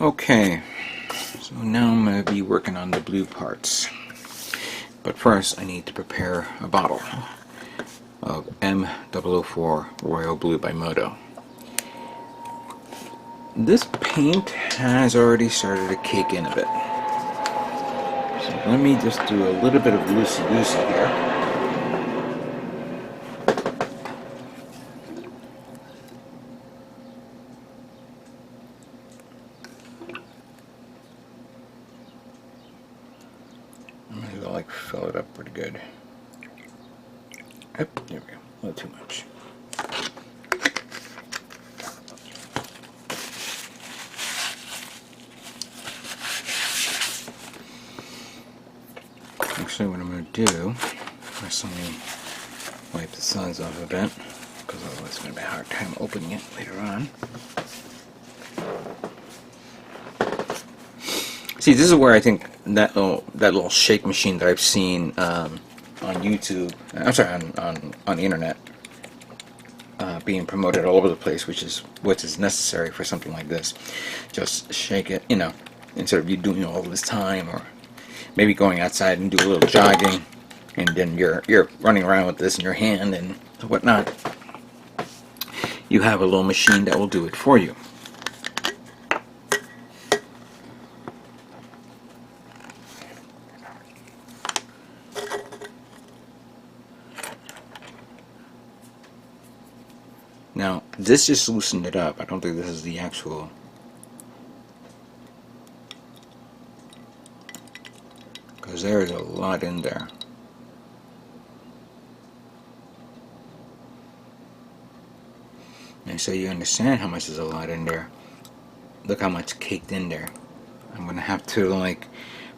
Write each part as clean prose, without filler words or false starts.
Okay, so now I'm going to be working on the blue parts. But first I need to prepare a bottle of M004 Royal Blue by Modo. This paint has already started to cake in a bit. So let me just do a little bit of loosey-goosey here. Fill it up pretty good. Yep, there we go. A little too much. Actually, what I'm going to do is let me wipe the sides off a bit, because otherwise it's going to be a hard time opening it later on. See, this is where I think that little shake machine that I've seen on YouTube, I'm sorry, on the internet, being promoted all over the place, which is what is necessary for something like this. Just shake it, you know, instead of you doing all this time, or maybe going outside and do a little jogging, and then you're running around with this in your hand and whatnot. You have a little machine that will do it for you. Now, this just loosened it up. I don't think this is the actual... because there is a lot in there. And so you understand how much is a lot in there. Look how much caked in there. I'm going to have to, like,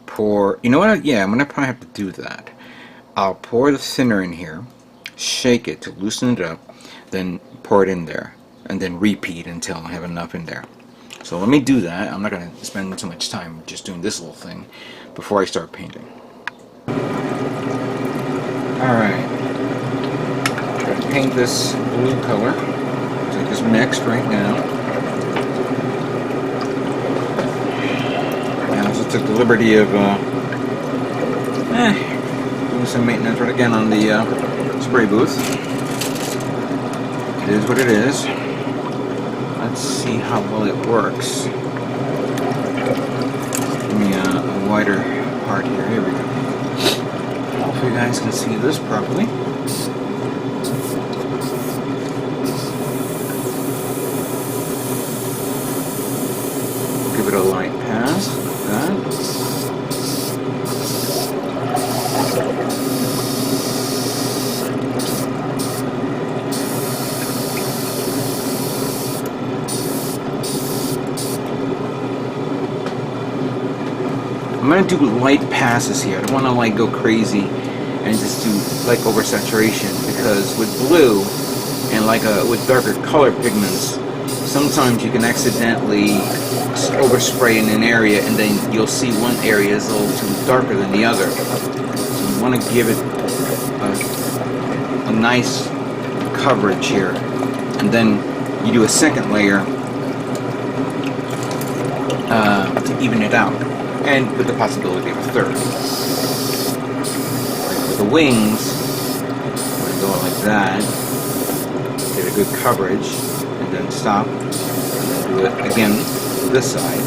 pour... You know what? Yeah, I'm going to probably have to do that. I'll pour the thinner in here, shake it to loosen it up, then pour it in there, and then repeat until I have enough in there. So let me do that. I'm not going to spend too much time just doing this little thing before I start painting. Alright, I'm going to paint this blue color. So it is mixed right now. And I also took the liberty of doing some maintenance right again on the spray booth. It is what it is. Let's see how well it works. Give me a wider part here. Here we go. Hopefully you guys can see this properly. Give it a light pass, like that. I'm going to do light passes here. I don't want to like go crazy and just do like oversaturation, because with blue and like with darker color pigments, sometimes you can accidentally overspray in an area and then you'll see one area is a little too darker than the other. So you want to give it a nice coverage here, and then you do a second layer to even it out. And with the possibility of a third. Like with the wings, I'm going to go like that, get a good coverage, and then stop, and then do it again to this side,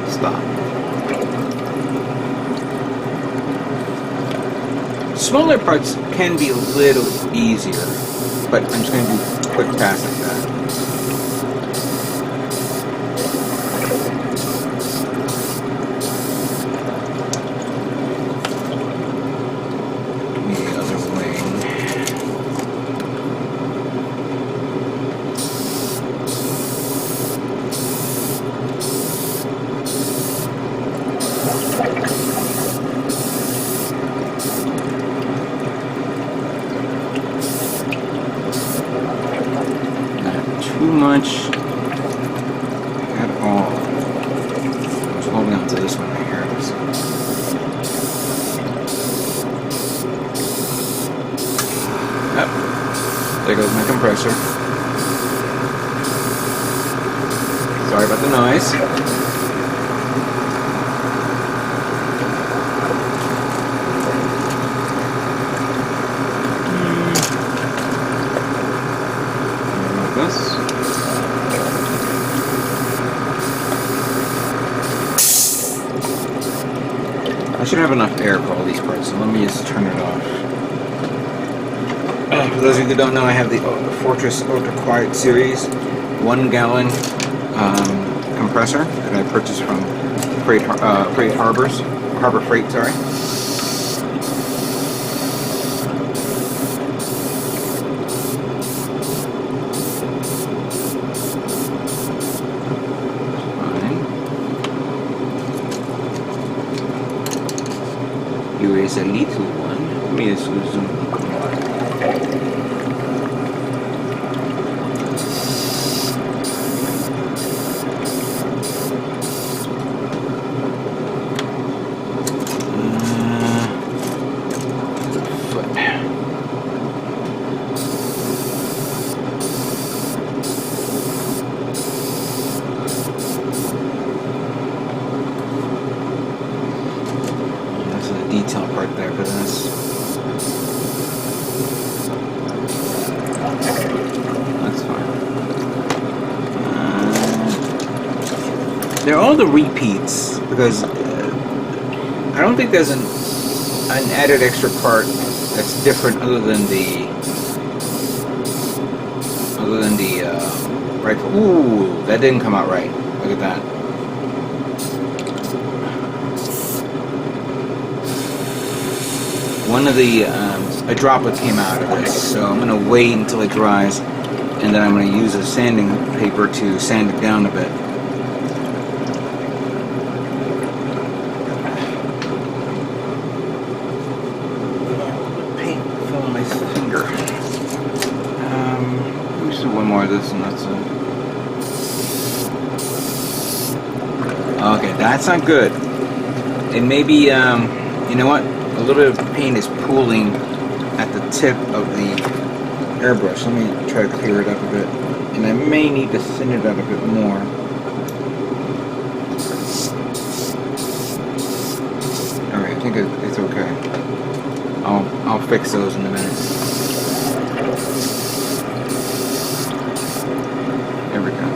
stop. Smaller parts can be a little easier, but I'm just going to do a quick pass like that. Too much at all. I was holding on to this one right here. There goes my compressor. about the noise. I should have enough air for all these parts, so let me just turn it off. For those of you who don't know, I have the Fortress Ultra Quiet Series 1 gallon compressor that I purchased from Harbor Freight, sorry. Here is a little one. Let me just zoom. Detail part there for this. That's fine. They're all the repeats because I don't think there's an added extra part that's different other than the rifle. Ooh, that didn't come out right. Look at that. One of the a droplet came out of this, so I'm going to wait until it dries, and then I'm going to use a sanding paper to sand it down a bit. Paint fell on my finger. Let me just do one more of this, and that's it. Okay, that's not good. It may be, you know what? A little bit of paint is pooling at the tip of the airbrush. Let me try to clear it up a bit. And I may need to thin it out a bit more. Alright, I think it's okay. I'll fix those in a minute. There we go.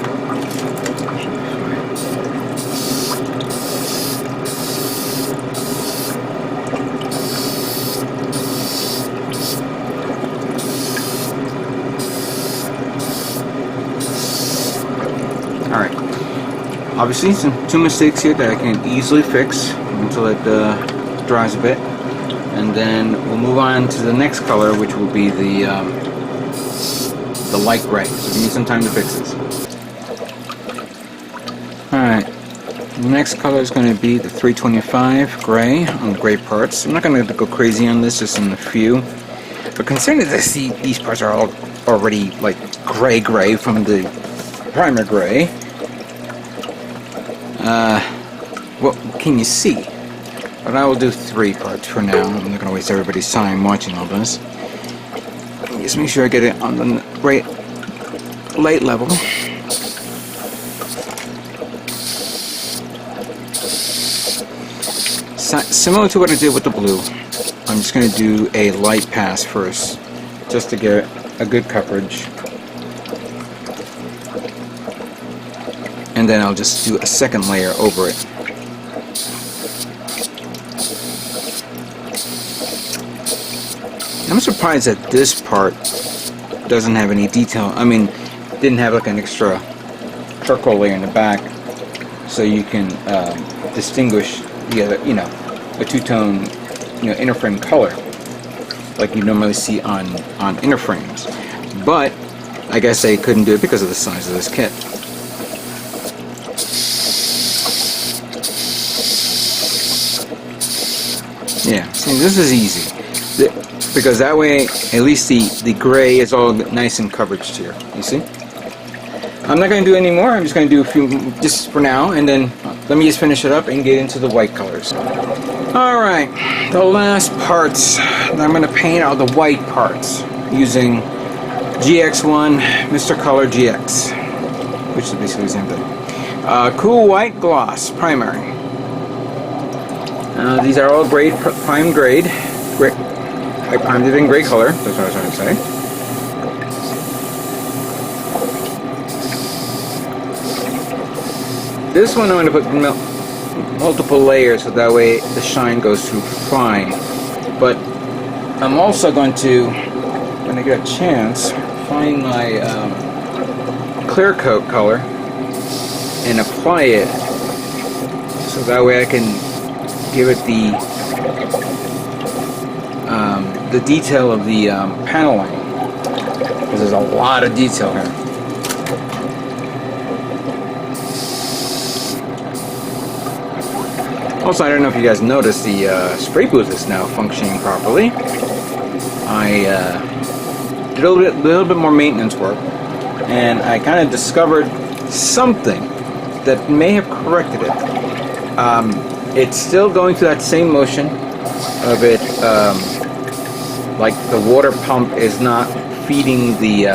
Alright, obviously two mistakes here that I can easily fix until it dries a bit, and then we'll move on to the next color, which will be the light gray. So give me some time to fix this. Alright, the next color is going to be the 325 gray on the gray parts. I'm not going to go crazy on this, just on a few, but considering that I see these parts are all already like gray from the primer gray. What can you see? But I will do 3 parts for now. I'm not going to waste everybody's time watching all this. Just make sure I get it on the right light level. Similar to what I did with the blue, I'm just going to do a light pass first, just to get a good coverage. And then I'll just do a second layer over it. I'm surprised that this part doesn't have any detail. I mean, didn't have like an extra charcoal layer in the back, so you can distinguish the other, you know, a two-tone, you know, inner frame color, like you normally see on inner frames. But I guess they couldn't do it because of the size of this kit. Yeah, see, this is easy. Because that way, at least the gray is all nice and coveraged here. You see? I'm not going to do any more. I'm just going to do a few just for now, and then let me just finish it up and get into the white colors. Alright, the last parts that I'm going to paint are the white parts using GX1 Mr. Color GX, which is basically the same thing. Cool white gloss primary. These are all prime grade. I primed it in gray color. That's what I was trying to say. This one I'm going to put multiple layers so that way the shine goes through fine. But I'm also going to, when I get a chance, find my clear coat color and apply it so that way I can give it the detail of the paneling, because there's a lot of detail here. Also, I don't know if you guys noticed, the spray booth is now functioning properly. I did a little bit more maintenance work, and I kind of discovered something that may have corrected it. It's still going through that same motion of it, like the water pump is not feeding the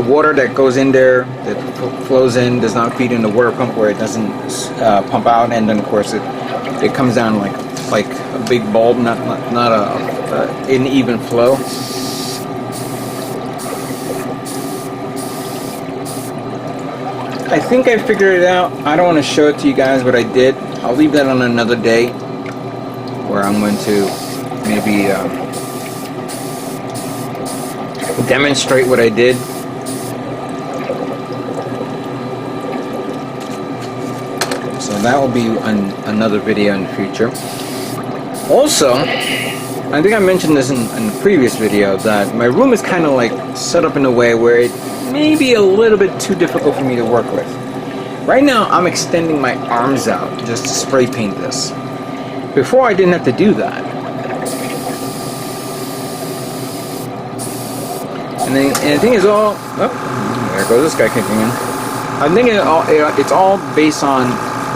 water that goes in there, that flows in, does not feed in the water pump where it doesn't pump out, and then of course it comes down like a big bulb, not an even flow. I think I figured it out. I don't want to show it to you guys what I did. I'll leave that on another day where I'm going to maybe demonstrate what I did. So that will be another video in the future. Also, I think I mentioned this in the previous video, that my room is kind of like set up in a way where it may be a little bit too difficult for me to work with. Right now I'm extending my arms out just to spray paint this. Before I didn't have to do that. And the thing is all, oh, there goes this guy kicking in. I think it's all based on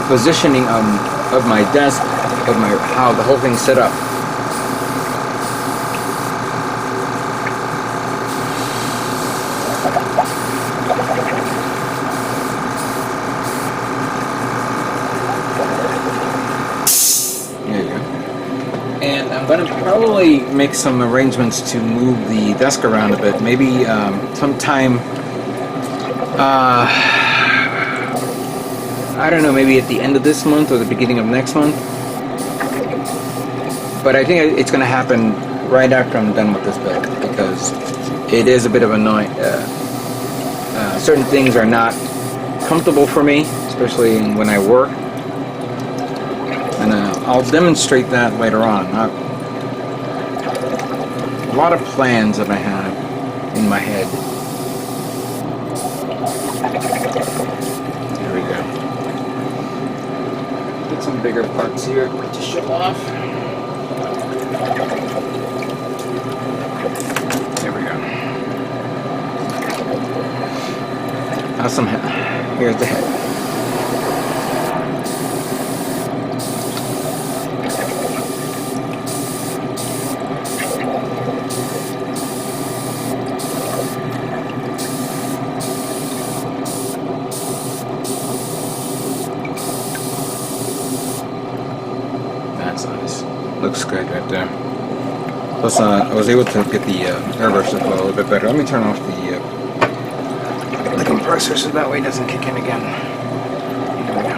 positioning of my desk, of how the whole thing's set up. And I'm going to probably make some arrangements to move the desk around a bit. Maybe sometime, I don't know, maybe at the end of this month or the beginning of next month. But I think it's going to happen right after I'm done with this build, because it is a bit of annoying. Certain things are not comfortable for me, especially when I work. And I'll demonstrate that later on. A lot of plans that I have in my head. There we go. Get some bigger parts here to show off. There we go. Awesome. Here's the head. That's nice. Looks good right there. Plus, I was able to get the airbrush to flow a little bit better. Let me turn off the compressor so that way it doesn't kick in again. Here we go.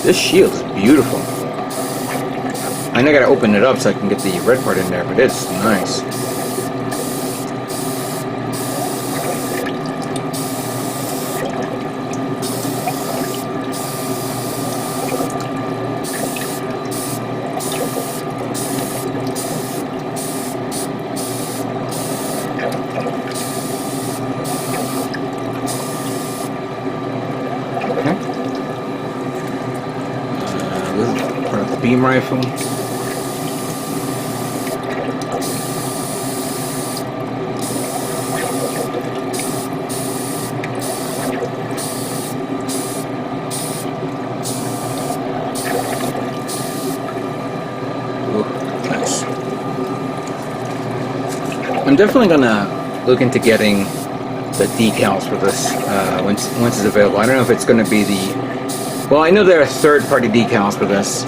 This shield is beautiful. I know I gotta open it up so I can get the red part in there, but it's nice. Beam rifle. Ooh, nice. I'm definitely gonna look into getting the decals for this once it's available. I don't know if it's going to be the... Well, I know there are third-party decals for this.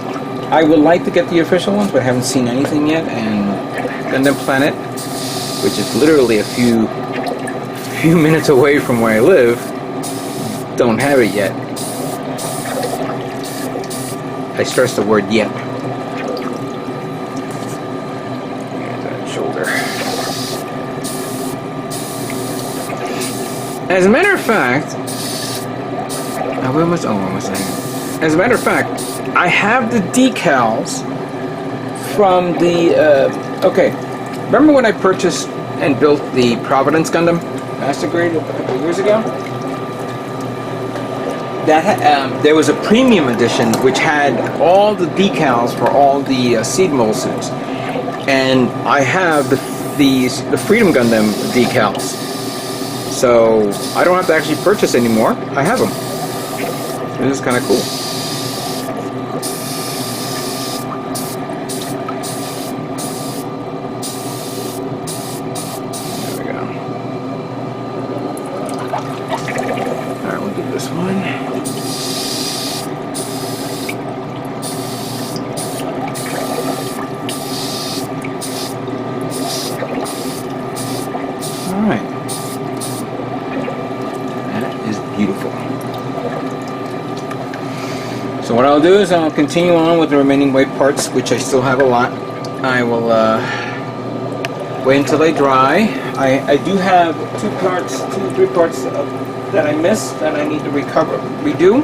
I would like to get the official ones, but I haven't seen anything yet. And Gundam Planet, which is literally a few minutes away from where I live, don't have it yet. I stress the word yet. And that shoulder. As a matter of fact, As a matter of fact, I have the decals from the. Okay, remember when I purchased and built the Providence Gundam Master Grade a couple of years ago? That there was a premium edition which had all the decals for all the seed mold suits, and I have the Freedom Gundam decals, so I don't have to actually purchase anymore. I have them. This is kind of cool. There we go. Alright, we'll do this one. Alright. That is beautiful. So what I'll do is I'll continue on with the remaining white parts, which I still have a lot. I will wait until they dry. I do have 3 parts that I missed that I need to redo.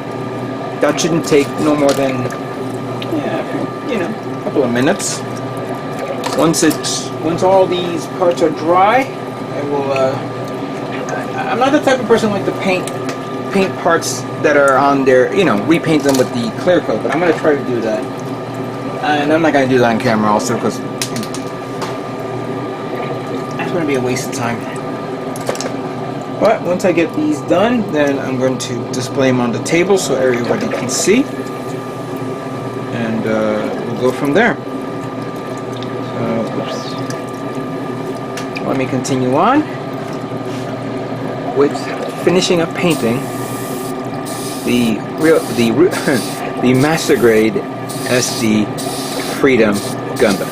That shouldn't take no more than, a couple of minutes. Once all these parts are dry, I will. I'm not the type of person like to paint parts that are on there, repaint them with the clear coat, but I'm going to try to do that. And I'm not going to do that on camera also, because that's going to be a waste of time. But once I get these done, then I'm going to display them on the table so everybody can see. And we'll go from there. So, let me continue on with finishing up painting the Master Grade SD Freedom Gundam.